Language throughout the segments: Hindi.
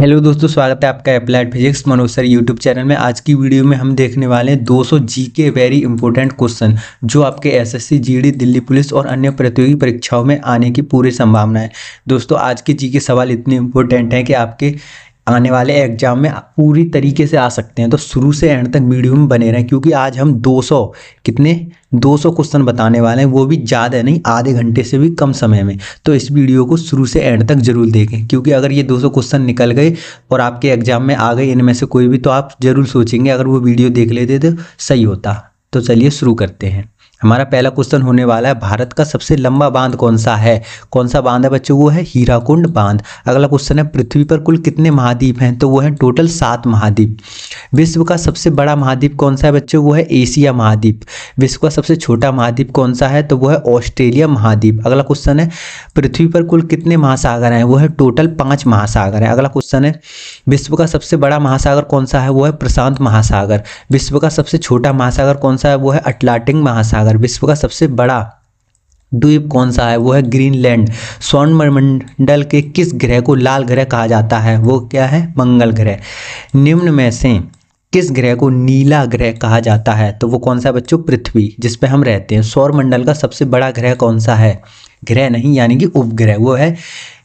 हेलो दोस्तों, स्वागत है आपका applied physics Manoj sir YouTube channel में। आज की वीडियो में हम देखने वाले हैं 200 जीके वेरी इंपॉर्टेंट क्वेश्चन जो आपके एसएससी, जीडी, दिल्ली पुलिस और अन्य प्रतियोगी परीक्षाओं में आने की पूरी संभावना है। दोस्तों, आज के जीके सवाल इतने इंपॉर्टेंट हैं कि आपके आने वाले एग्जाम में पूरी तरीके से आ सकते हैं। तो शुरू से एंड तक वीडियो में बने रहें, क्योंकि आज हम 200 क्वेश्चन बताने वाले हैं, वो भी ज़्यादा नहीं, आधे घंटे से भी कम समय में। तो इस वीडियो को शुरू से एंड तक जरूर देखें, क्योंकि अगर ये 200 क्वेश्चन निकल गए और आपके एग्जाम में आ गए इनमें से कोई भी, तो आप जरूर सोचेंगे अगर वो वीडियो देख लेते तो सही होता। तो चलिए शुरू करते हैं। हमारा पहला क्वेश्चन होने वाला है, भारत का सबसे लंबा बांध कौन सा है? कौन सा बांध है बच्चों? वो है हीराकुंड बांध। अगला क्वेश्चन है, पृथ्वी पर कुल कितने महाद्वीप हैं? तो वो है टोटल 7 महाद्वीप। विश्व का सबसे बड़ा महाद्वीप कौन सा है बच्चों? वो है एशिया महाद्वीप। विश्व का सबसे छोटा महाद्वीप कौन सा है? तो वो है ऑस्ट्रेलिया महाद्वीप। अगला क्वेश्चन है, पृथ्वी पर कुल कितने महासागर हैं? वो है टोटल 5 महासागर हैं। अगला क्वेश्चन है, विश्व का सबसे बड़ा महासागर कौन सा है? वो है प्रशांत महासागर। विश्व का सबसे छोटा महासागर कौन सा है? वो है अटलांटिक महासागर। विश्व का सबसे बड़ा द्वीप कौन सा है? वो है ग्रीनलैंड। सौरमंडल के किस ग्रह को लाल ग्रह कहा जाता है? वो क्या है? मंगल ग्रह। निम्न में से किस ग्रह को नीला ग्रह कहा जाता है? तो वो कौन सा है बच्चों? पृथ्वी, जिस पे हम रहते हैं। सौरमंडल का सबसे बड़ा ग्रह कौन सा है? ग्रह नहीं, यानी कि उपग्रह। वो है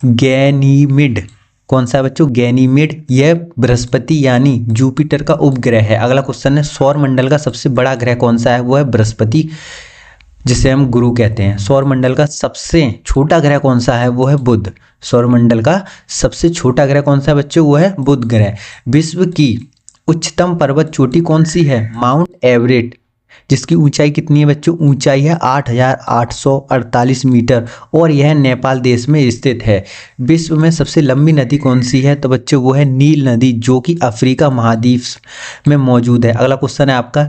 गैनीमिड। कौन सा है बच्चों? गैनीमिड। यह बृहस्पति यानी जुपिटर का उपग्रह है। अगला क्वेश्चन है, सौरमंडल का सबसे बड़ा ग्रह कौन सा है? वो है बृहस्पति, जिसे हम गुरु कहते हैं। सौरमंडल का सबसे छोटा ग्रह कौन सा है? वो है बुध। सौरमंडल का सबसे छोटा ग्रह कौन सा है बच्चों? वो है बुध ग्रह। विश्व की उच्चतम पर्वत चोटी कौन सी है? माउंट एवरेस्ट, जिसकी ऊंचाई कितनी है बच्चों? ऊंचाई है 8,848 मीटर और यह नेपाल देश में स्थित है। विश्व में सबसे लंबी नदी कौन सी है? तो बच्चों वो है नील नदी, जो कि अफ्रीका महाद्वीप में मौजूद है। अगला क्वेश्चन है आपका,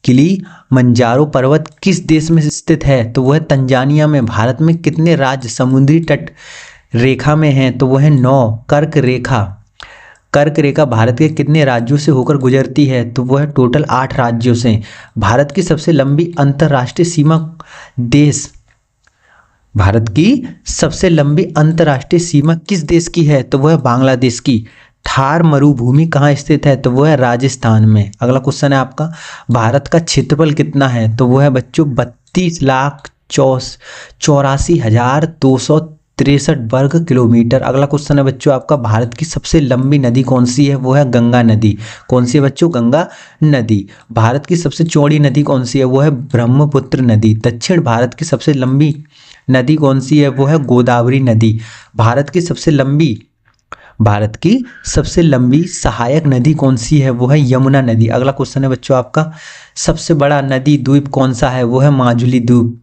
किलीमंजारो पर्वत किस देश में स्थित है? तो वो है तंजानिया में। भारत में कितने राज्य समुद्री तट रेखा में हैं? तो वो है 9। कर्क रेखा भारत के कितने राज्यों से होकर गुजरती है? तो वो है टोटल 8 राज्यों से। भारत की सबसे लंबी अंतर्राष्ट्रीय सीमा किस देश की है? तो वो है बांग्लादेश की। थार मरुभूमि कहाँ स्थित है? तो वो है राजस्थान में। अगला क्वेश्चन है आपका, भारत का क्षेत्रफल कितना है? तो वो है बच्चों 32,84,263 वर्ग किलोमीटर। अगला क्वेश्चन है बच्चों आपका, भारत की सबसे लंबी नदी कौन सी है? वो है गंगा नदी। कौन सी है बच्चों? गंगा नदी। भारत की सबसे चौड़ी नदी कौन सी है? वो है ब्रह्मपुत्र नदी। दक्षिण भारत की सबसे लंबी नदी कौन सी है? वो है गोदावरी नदी। भारत की सबसे लंबी सहायक नदी कौन सी है? वो है यमुना नदी। अगला क्वेश्चन है बच्चों आपका, सबसे बड़ा नदी द्वीप कौन सा है? वो है माजुली द्वीप।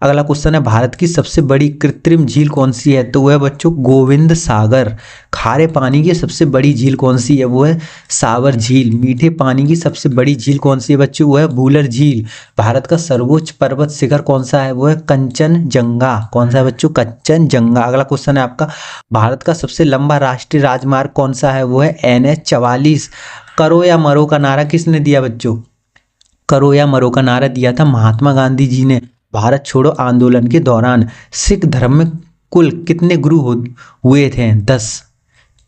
अगला क्वेश्चन है, भारत की सबसे बड़ी कृत्रिम झील कौन सी है? तो वो है बच्चों गोविंद सागर। खारे पानी की सबसे बड़ी झील कौन सी है? वो है सावर झील। मीठे पानी की सबसे बड़ी झील कौन सी है बच्चों? वो है वुलर झील। भारत का सर्वोच्च पर्वत शिखर कौन सा है? वो है कंचनजंगा। कौन सा है बच्चों? कंचनजंगा। अगला क्वेश्चन है आपका, भारत का सबसे लंबा राष्ट्रीय राजमार्ग कौन सा है? वो है NH-44। करो या मरो का नारा किसने दिया बच्चों? करो या मरो का नारा दिया था महात्मा गांधी जी ने भारत छोड़ो आंदोलन के दौरान। सिख धर्म में कुल कितने गुरु हुए थे? 10।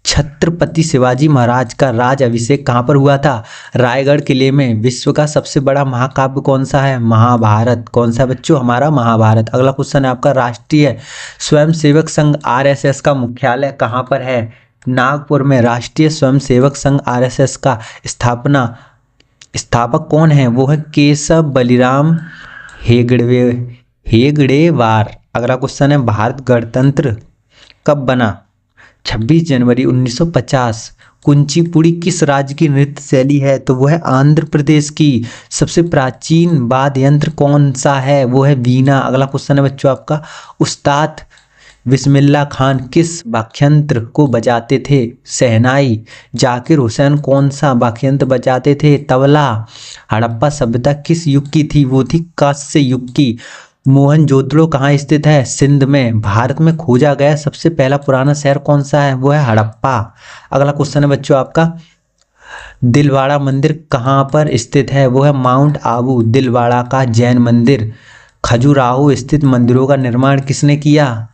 छत्रपति शिवाजी महाराज का राज अभिषेक कहाँ पर हुआ था? रायगढ़ किले में। विश्व का सबसे बड़ा महाकाव्य कौन सा है? महाभारत। कौन सा बच्चों? हमारा महाभारत। अगला क्वेश्चन है आपका, राष्ट्रीय स्वयंसेवक संघ RSS का मुख्यालय कहाँ पर है? नागपुर में। राष्ट्रीय स्वयंसेवक संघ RSS का स्थापक कौन है? वो है केशव बलिराम हेगड़ेवार। अगला क्वेश्चन है, भारत गणतंत्र कब बना? 26 जनवरी 1950। कुचिपुड़ी किस राज्य की नृत्य शैली है? तो वो है आंध्र प्रदेश की। सबसे प्राचीन वाद्य यंत्र कौन सा है? वो है वीणा। अगला क्वेश्चन है बच्चों आपका, उस्ताद बिस्मिल्लाह खान किस वाद्ययंत्र को बजाते थे? शहनाई। जाकिर हुसैन कौन सा वाद्ययंत्र बजाते थे? तबला। हड़प्पा सभ्यता किस युग की थी? वो थी कांस्य युग की। मोहनजोदड़ो कहाँ स्थित है? सिंध में। भारत में खोजा गया सबसे पहला पुराना शहर कौन सा है? वो है हड़प्पा। अगला क्वेश्चन है बच्चों आपका, दिलवाड़ा मंदिर कहाँ पर स्थित है? वो है माउंट आबू। दिलवाड़ा का जैन मंदिर। खजुराहो स्थित मंदिरों का निर्माण किसने किया?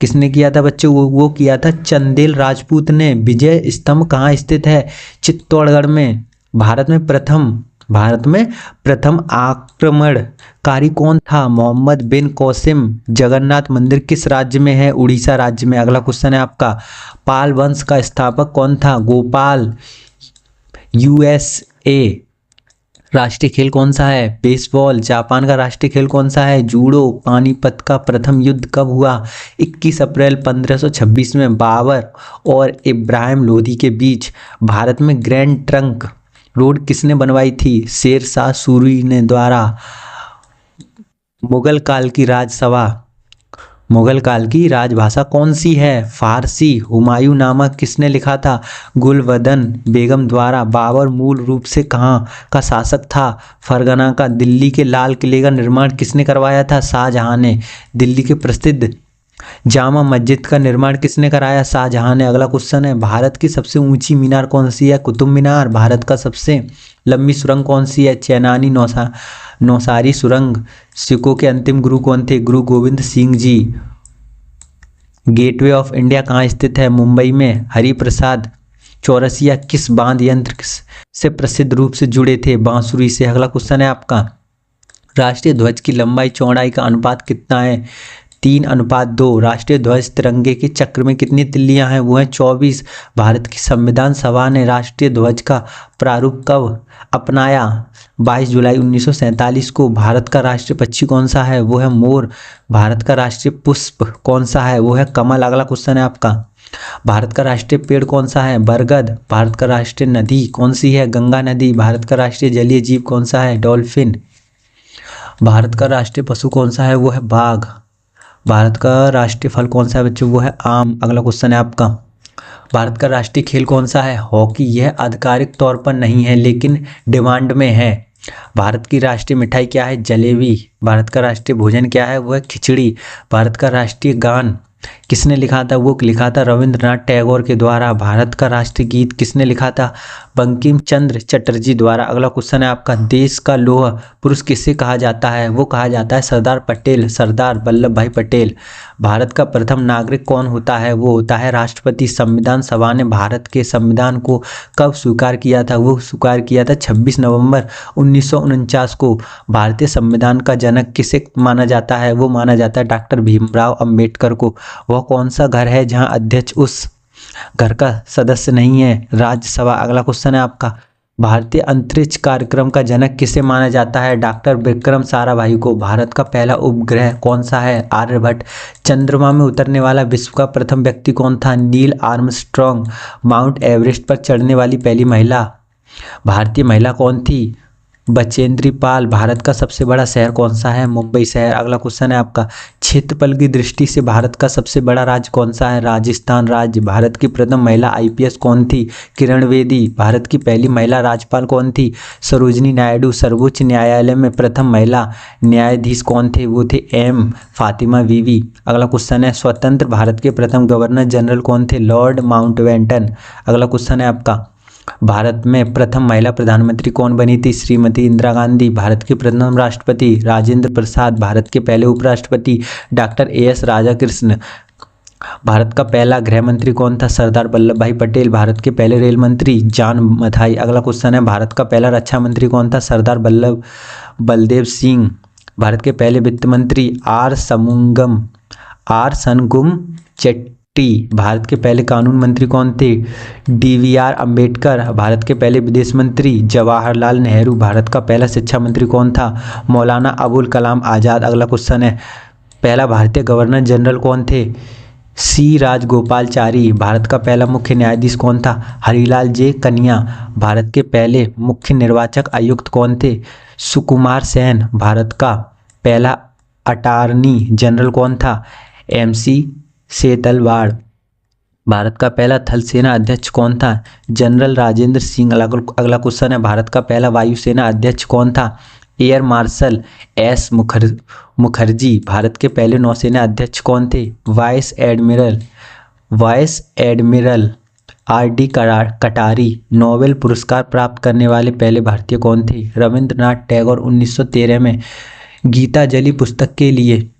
किसने किया था बच्चों? वो किया था चंदेल राजपूत ने। विजय स्तंभ कहाँ स्थित है? चित्तौड़गढ़ में। भारत में प्रथम आक्रमणकारी कौन था? मोहम्मद बिन कौसिम। जगन्नाथ मंदिर किस राज्य में है? उड़ीसा राज्य में। अगला क्वेश्चन है आपका, पाल वंश का स्थापक कौन था? गोपाल। यूएसए राष्ट्रीय खेल कौन सा है? बेसबॉल। जापान का राष्ट्रीय खेल कौन सा है? जूडो। पानीपत का प्रथम युद्ध कब हुआ? 21 अप्रैल 1526 में बाबर और इब्राहिम लोधी के बीच। भारत में ग्रैंड ट्रंक रोड किसने बनवाई थी? शेर शाह सूरी ने द्वारा। मुगल काल की राजभाषा कौन सी है? फारसी। हुमायूं नामा किसने लिखा था? गुलबदन बेगम द्वारा। बाबर मूल रूप से कहाँ का शासक था? फरगना का। दिल्ली के लाल किले का निर्माण किसने करवाया था? शाहजहां ने। दिल्ली के प्रसिद्ध जामा मस्जिद का निर्माण किसने कराया? शाहजहां ने। अगला क्वेश्चन है, भारत की सबसे ऊंची मीनार कौन सी है? कुतुब मीनार। भारत का सबसे लंबी सुरंग कौन सी है? चैनानी नौसारी सुरंग। सिखों के अंतिम गुरु कौन थे? गुरु Govind Singh ji. Gateway of India कहाँ स्थित है? मुंबई में। हरिप्रसाद चौरसिया किस बांध यंत्र से प्रसिद्ध रूप से जुड़े थे? बांसुरी से। अगला क्वेश्चन है आपका, राष्ट्रीय ध्वज की लंबाई चौड़ाई का अनुपात कितना है? 3:2। राष्ट्रीय ध्वज तिरंगे के चक्र में कितनी तिल्लियां हैं? वो हैं 24। भारत की संविधान सभा ने राष्ट्रीय ध्वज का प्रारूप कब अपनाया? 22 जुलाई 1947 को। भारत का राष्ट्रीय पक्षी कौन सा है? वो है मोर। भारत का राष्ट्रीय पुष्प कौन सा है? वो है कमल। अगला क्वेश्चन है आपका, भारत का राष्ट्रीय पेड़ कौन सा है? बरगद। भारत का राष्ट्रीय नदी कौन सी है? गंगा नदी। भारत का राष्ट्रीय जलीय जीव कौन सा है? डॉल्फिन। भारत का राष्ट्रीय पशु कौन सा है? वो है बाघ। भारत का राष्ट्रीय फल कौन सा है बच्चों? वो है आम। अगला क्वेश्चन है आपका, भारत का राष्ट्रीय खेल कौन सा है? हॉकी। यह आधिकारिक तौर पर नहीं है लेकिन डिमांड में है। भारत की राष्ट्रीय मिठाई क्या है? जलेबी। भारत का राष्ट्रीय भोजन क्या है? वो है खिचड़ी। भारत का राष्ट्रीय गान किसने लिखा था? वो लिखा था रविंद्रनाथ टैगोर के द्वारा। भारत का राष्ट्रीय गीत किसने लिखा था? बंकिम चंद्र चटर्जी द्वारा। अगला क्वेश्चन है आपका, देश का लौह पुरुष किसे कहा जाता है? वो कहा जाता है सरदार पटेल, सरदार वल्लभ भाई पटेल। भारत का प्रथम नागरिक कौन होता है? वो होता है राष्ट्रपति। संविधान सभा ने भारत के संविधान को कब स्वीकार किया था? वो स्वीकार किया था 26 नवंबर 1949 को। भारतीय संविधान का जनक किसे माना जाता है? वो माना जाता है डॉक्टर भीमराव अंबेडकर को। वह कौन सा घर है जहां अध्यक्ष उस घर का सदस्य नहीं है? राज्यसभा। अगला क्वेश्चन है आपका, भारतीय अंतरिक्ष कार्यक्रम का जनक किसे माना जाता है? डॉक्टर विक्रम साराभाई को। भारत का पहला उपग्रह कौन सा है? आर्यभट्ट। चंद्रमा में उतरने वाला विश्व का प्रथम व्यक्ति कौन था? Neil Armstrong. माउंट एवरेस्ट पर चढ़ने वाली पहली महिला भारतीय महिला कौन थी? बचेंद्री पाल। भारत का सबसे बड़ा शहर कौन सा है? मुंबई शहर। अगला क्वेश्चन है आपका, क्षेत्रफल की दृष्टि से भारत का सबसे बड़ा राज्य कौन सा है? राजस्थान राज्य। भारत की प्रथम महिला आईपीएस कौन थी? किरण बेदी। भारत की पहली महिला राज्यपाल कौन थी? सरोजिनी नायडू। सर्वोच्च न्यायालय में प्रथम महिला न्यायाधीश कौन थे? वो थे एम फातिमा बीवी। अगला क्वेश्चन है, स्वतंत्र भारत के प्रथम गवर्नर जनरल कौन थे? Lord Mountbatten. अगला क्वेश्चन है आपका, भारत में प्रथम महिला प्रधानमंत्री कौन बनी थी? श्रीमती इंदिरा गांधी। भारत के प्रथम राष्ट्रपति राजेंद्र प्रसाद। भारत के पहले उपराष्ट्रपति डॉक्टर एएस राधाकृष्ण। भारत का पहला गृह मंत्री कौन था? सरदार वल्लभ भाई पटेल। भारत के पहले रेल मंत्री जॉन मथाई। अगला क्वेश्चन है, भारत का पहला रक्षा मंत्री कौन था? सरदार बलदेव सिंह। भारत के पहले वित्त मंत्री आर सनगुम चेट्टी। भारत के पहले कानून मंत्री कौन थे? डीवीआर अंबेडकर। भारत के पहले विदेश मंत्री जवाहरलाल नेहरू। भारत का पहला शिक्षा मंत्री कौन था? मौलाना अबुल कलाम आज़ाद। अगला क्वेश्चन है, पहला भारतीय गवर्नर जनरल कौन थे? सी राजगोपालचारी। भारत का पहला मुख्य न्यायाधीश कौन था? हरिलाल जे कनिया। भारत के पहले मुख्य निर्वाचक आयुक्त कौन थे? सुकुमार सेन। भारत का पहला अटॉर्नी जनरल कौन था? एमसी सेतलवाड़। भारत का पहला थल सेना अध्यक्ष कौन था? जनरल राजेंद्र सिंह। अगला क्वेश्चन है, भारत का पहला वायुसेना अध्यक्ष कौन था? Air marshal S Mukherjee. Bharat के पहले नौसेना अध्यक्ष कौन थे? Vice admiral RD. कटारी। नोबेल पुरस्कार प्राप्त करने वाले पहले भारतीय कौन थे? रविंद्रनाथ टैगोर। 1913 में गीतांजलि पुस्तक के लिए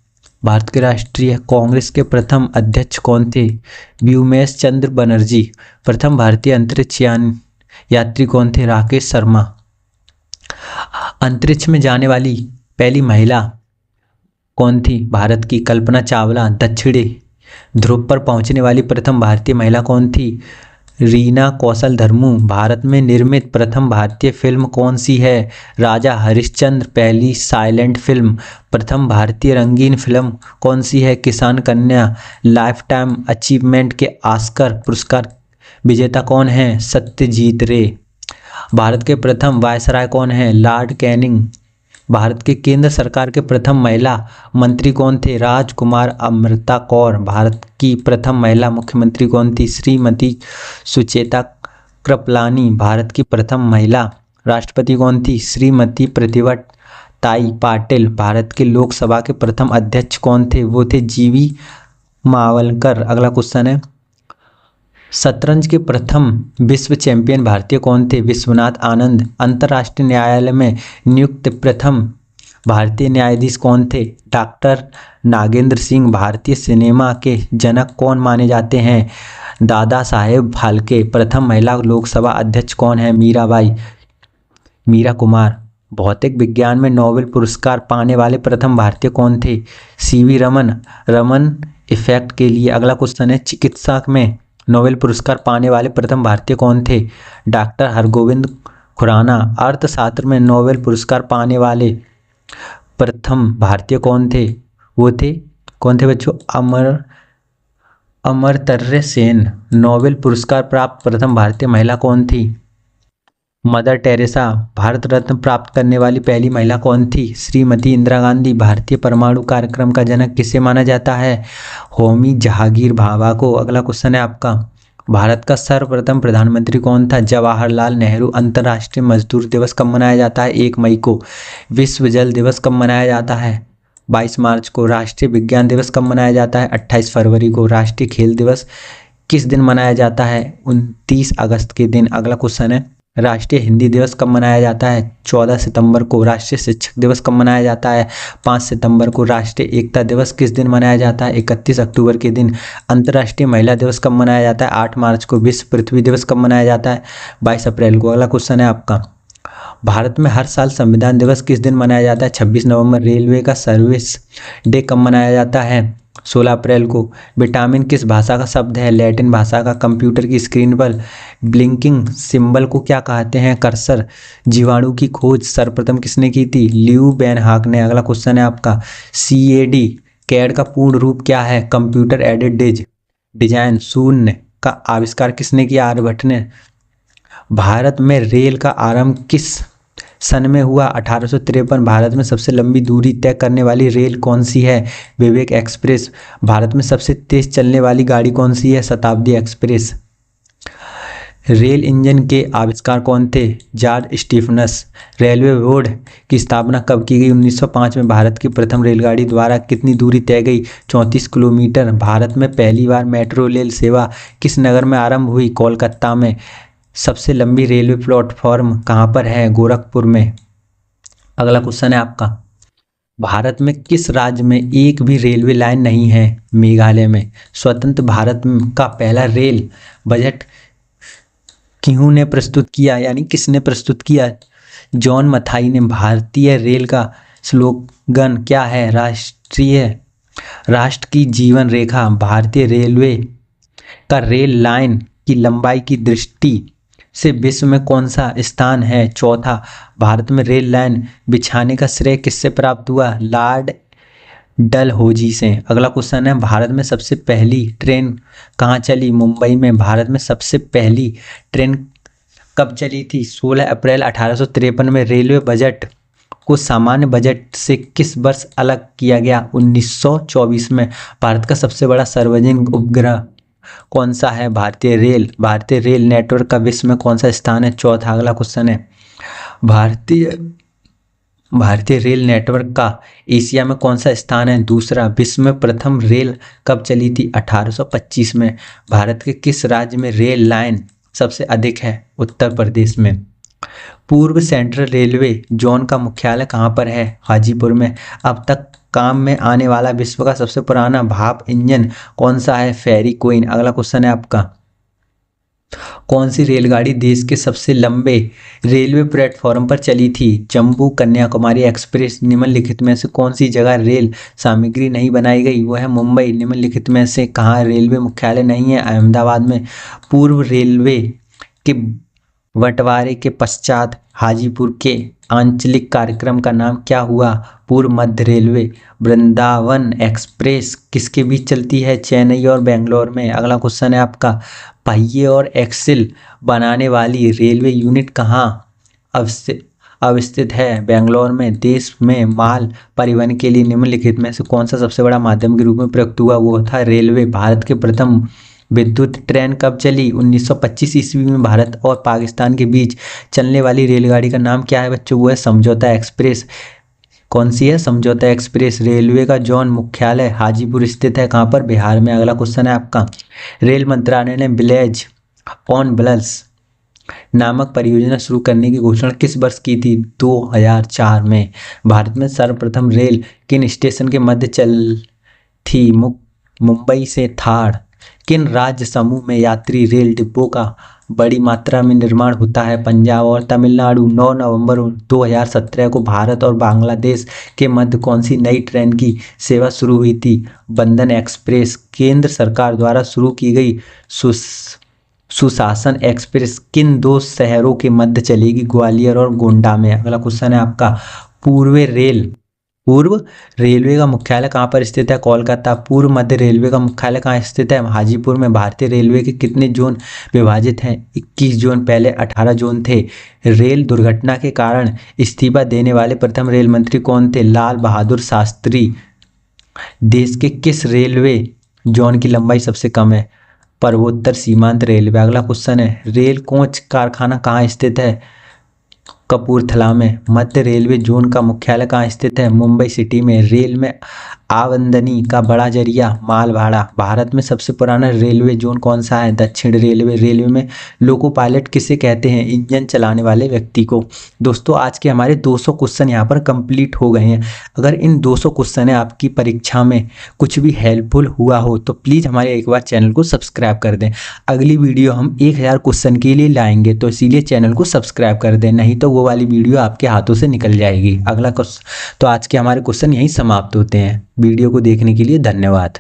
भारत के राष्ट्रीय कांग्रेस के प्रथम अध्यक्ष कौन थे? व्योमेश चंद्र बनर्जी। प्रथम भारतीय अंतरिक्ष यान यात्री कौन थे? राकेश शर्मा। अंतरिक्ष में जाने वाली पहली महिला कौन थी? भारत की कल्पना चावला। दक्षिणी ध्रुव पर पहुंचने वाली प्रथम भारतीय महिला कौन थी? रीना कौशल धर्मू। भारत में निर्मित प्रथम भारतीय फिल्म कौन सी है? राजा हरिश्चंद्र। पहली साइलेंट फिल्म। प्रथम भारतीय रंगीन फिल्म कौन सी है? किसान कन्या। लाइफ टाइम अचीवमेंट के ऑस्कर पुरस्कार विजेता कौन है? सत्यजीत रे। भारत के प्रथम वायसराय कौन है? Lord Canning. भारत के केंद्र सरकार के प्रथम महिला मंत्री कौन थे? राजकुमार अमृता कौर। भारत की प्रथम महिला मुख्यमंत्री कौन थी? श्रीमती सुचेता कृपलानी। भारत की प्रथम महिला राष्ट्रपति कौन थी? श्रीमती प्रतिभा ताई पाटिल। भारत के लोकसभा के प्रथम अध्यक्ष कौन थे? वो थे जीवी मावलकर। अगला क्वेश्चन है, शतरंज के प्रथम विश्व चैंपियन भारतीय कौन थे? विश्वनाथ आनंद। अंतर्राष्ट्रीय न्यायालय में नियुक्त प्रथम भारतीय न्यायाधीश कौन थे? डॉक्टर नागेंद्र सिंह। भारतीय सिनेमा के जनक कौन माने जाते हैं? दादा साहेब फाल्के। प्रथम महिला लोकसभा अध्यक्ष कौन है? मीराबाई। मीरा कुमार। भौतिक विज्ञान में नोबेल पुरस्कार पाने वाले प्रथम भारतीय कौन थे? सीवी रमन। रमन इफेक्ट के लिए। अगला क्वेश्चन है, चिकित्सा में नोबेल पुरस्कार पाने वाले प्रथम भारतीय कौन थे? डॉक्टर हरगोविंद खुराना। अर्थशास्त्र में नोबेल पुरस्कार पाने वाले प्रथम भारतीय कौन थे? वो थे कौन थे बच्चों? अमर्त्य सेन। नोबेल पुरस्कार प्राप्त प्रथम भारतीय महिला कौन थी? Mother Teresa. भारत रत्न प्राप्त करने वाली पहली महिला कौन थी? श्रीमती इंदिरा गांधी। भारतीय परमाणु कार्यक्रम का जनक किसे माना जाता है? होमी जहांगीर भाभा को। अगला क्वेश्चन है आपका, भारत का सर्वप्रथम प्रधानमंत्री कौन था? जवाहरलाल नेहरू। अंतर्राष्ट्रीय मजदूर दिवस कब मनाया जाता है? 1 मई को। विश्व जल दिवस कब मनाया जाता है? 22 मार्च को। राष्ट्रीय विज्ञान दिवस कब मनाया जाता है? 28 फरवरी को। राष्ट्रीय खेल दिवस किस दिन मनाया जाता है? 29 अगस्त के दिन। अगला क्वेश्चन है, राष्ट्रीय हिंदी दिवस कब मनाया जाता है? 14 सितंबर को। राष्ट्रीय शिक्षक दिवस कब मनाया जाता है? 5 सितंबर को। राष्ट्रीय एकता दिवस किस दिन मनाया जाता है? 31 अक्टूबर के दिन। अंतर्राष्ट्रीय महिला दिवस कब मनाया जाता है? 8 मार्च को। विश्व पृथ्वी दिवस कब मनाया जाता है? 22 अप्रैल को। अगला क्वेश्चन है आपका, भारत में हर साल संविधान दिवस किस दिन मनाया जाता है? 26 नवंबर। रेलवे का सर्विस डे कब मनाया जाता है? 16 अप्रैल को। विटामिन किस भाषा का शब्द है? लैटिन भाषा का। कंप्यूटर की स्क्रीन पर ब्लिंकिंग सिंबल को क्या कहते हैं? कर्सर। जीवाणु की खोज सर्वप्रथम किसने की थी? ल्यू बेनहाक ने। अगला क्वेश्चन है आपका, कैड का पूर्ण रूप क्या है? Computer aided design. शून्य का आविष्कार किसने किया? आर्यभट्ट ने। भारत में रेल का आरंभ किस सन में हुआ? 1853। भारत में सबसे लंबी दूरी तय करने वाली रेल कौन सी है? विवेक एक्सप्रेस। भारत में सबसे तेज चलने वाली गाड़ी कौन सी है? शताब्दी एक्सप्रेस। रेल इंजन के आविष्कार कौन थे? George Stephens. रेलवे बोर्ड की स्थापना कब की गई? 1905 में। भारत की प्रथम रेलगाड़ी द्वारा कितनी दूरी तय गई? 34 किलोमीटर। भारत में पहली बार मेट्रो रेल सेवा किस नगर में आरंभ हुई? कोलकाता में। सबसे लंबी रेलवे प्लेटफॉर्म कहाँ पर है? गोरखपुर में। अगला क्वेश्चन है आपका, भारत में किस राज्य में एक भी रेलवे लाइन नहीं है? मेघालय में। स्वतंत्र भारत का पहला रेल बजट किन्हों ने प्रस्तुत किया, यानी किसने प्रस्तुत किया? जॉन मथाई ने। भारतीय रेल का स्लोगन क्या है? राष्ट्र की जीवन रेखा। भारतीय रेलवे का रेल लाइन की लंबाई की दृष्टि से विश्व में कौन सा स्थान है? चौथा। भारत में रेल लाइन बिछाने का श्रेय किससे प्राप्त हुआ? लॉर्ड डलहौजी से। अगला क्वेश्चन है, भारत में सबसे पहली ट्रेन कहाँ चली? मुंबई में। भारत में सबसे पहली ट्रेन कब चली थी? 16 अप्रैल 1853 में। रेलवे बजट को सामान्य बजट से किस वर्ष अलग किया गया? 1924 में। भारत का सबसे बड़ा सार्वजनिक उपग्रह कौन सा है? भारतीय रेल। भारतीय रेल नेटवर्क का विश्व में कौन सा स्थान है? चौथा। अगला क्वेश्चन है, भारतीय रेल नेटवर्क का एशिया में कौन सा स्थान है? दूसरा। विश्व में प्रथम रेल कब चली थी? 1825 में। भारत के किस राज्य में रेल लाइन सबसे अधिक है? उत्तर प्रदेश में। पूर्व सेंट्रल रेलवे जोन का मुख्यालय कहाँ पर है? हाजीपुर में। अब तक काम में आने वाला विश्व का सबसे पुराना भाप इंजन कौन सा है? फेरी क्वीन। अगला क्वेश्चन है आपका, कौन सी रेलगाड़ी देश के सबसे लंबे रेलवे प्लेटफॉर्म पर चली थी? जम्मू कन्याकुमारी एक्सप्रेस। निम्नलिखित में से कौन सी जगह रेल सामग्री नहीं बनाई गई? वह है मुंबई। निम्नलिखित में से कहाँ रेलवे मुख्यालय नहीं है? अहमदाबाद में। पूर्व रेलवे के बंटवारे के पश्चात हाजीपुर के आंचलिक कार्यक्रम का नाम क्या हुआ? पूर्व मध्य रेलवे। वृंदावन एक्सप्रेस किसके बीच चलती है? चेन्नई और बेंगलोर में। अगला क्वेश्चन है आपका, पहिए और एक्सिल बनाने वाली रेलवे यूनिट कहाँ अवस्थित है? बेंगलोर में। देश में माल परिवहन के लिए निम्नलिखित में से कौन सा सबसे बड़ा माध्यम के रूप में प्रयुक्त हुआ? वो था रेलवे। भारत के प्रथम विद्युत ट्रेन कब चली? 1925 ईस्वी में। भारत और पाकिस्तान के बीच चलने वाली रेलगाड़ी का नाम क्या है बच्चों? वो है समझौता एक्सप्रेस। कौन सी है? समझौता एक्सप्रेस। रेलवे का जोन मुख्यालय हाजीपुर स्थित है, कहाँ पर? बिहार में। अगला क्वेश्चन है आपका, रेल मंत्रालय ने विलेज ऑन व्हील्स नामक परियोजना शुरू करने की घोषणा किस वर्ष की थी? 2004 में। भारत में सर्वप्रथम रेल किन स्टेशन के मध्य चल थी? मुंबई से थाड़। किन राज्य समूह में यात्री रेल डिब्बों का बड़ी मात्रा में निर्माण होता है? पंजाब और तमिलनाडु। 9 नवंबर 2017 को भारत और बांग्लादेश के मध्य कौन सी नई ट्रेन की सेवा शुरू हुई थी? बंधन एक्सप्रेस। केंद्र सरकार द्वारा शुरू की गई सुशासन एक्सप्रेस किन दो शहरों के मध्य चलेगी? ग्वालियर और गोंडा में। अगला क्वेश्चन है आपका, पूर्व रेलवे का मुख्यालय कहाँ पर स्थित है? कोलकाता। पूर्व मध्य रेलवे का मुख्यालय कहाँ स्थित है? हाजीपुर में। भारतीय रेलवे के कितने जोन विभाजित हैं? 21 जोन। पहले 18 जोन थे। रेल दुर्घटना के कारण इस्तीफा देने वाले प्रथम रेल मंत्री कौन थे? लाल बहादुर शास्त्री। देश के किस रेलवे जोन की लंबाई सबसे कम है? पूर्वोत्तर सीमांत रेलवे। अगला क्वेश्चन है, रेल कोच कारखाना कहाँ स्थित है? कपूरथला में। मध्य रेलवे जोन का मुख्यालय कहाँ स्थित है? मुंबई सिटी में। रेल में आमदनी का बड़ा जरिया माल भाड़ा। भारत में सबसे पुराना रेलवे जोन कौन सा है? दक्षिण रेलवे। रेलवे में लोको पायलट किसे कहते हैं? इंजन चलाने वाले व्यक्ति को। दोस्तों आज के हमारे 200 क्वेश्चन यहाँ पर कंप्लीट हो गए हैं। अगर इन 200 क्वेश्चन आपकी परीक्षा में कुछ भी हेल्पफुल हुआ हो तो प्लीज़ हमारे एक बार चैनल को सब्सक्राइब कर दें। अगली वीडियो हम 1000 क्वेश्चन के लिए लाएंगे, तो इसीलिए चैनल को सब्सक्राइब कर दें, नहीं तो वो वाली वीडियो आपके हाथों से निकल जाएगी। अगला क्वेश्चन, तो आज के हमारे क्वेश्चन यहीं समाप्त होते हैं। वीडियो को देखने के लिए धन्यवाद।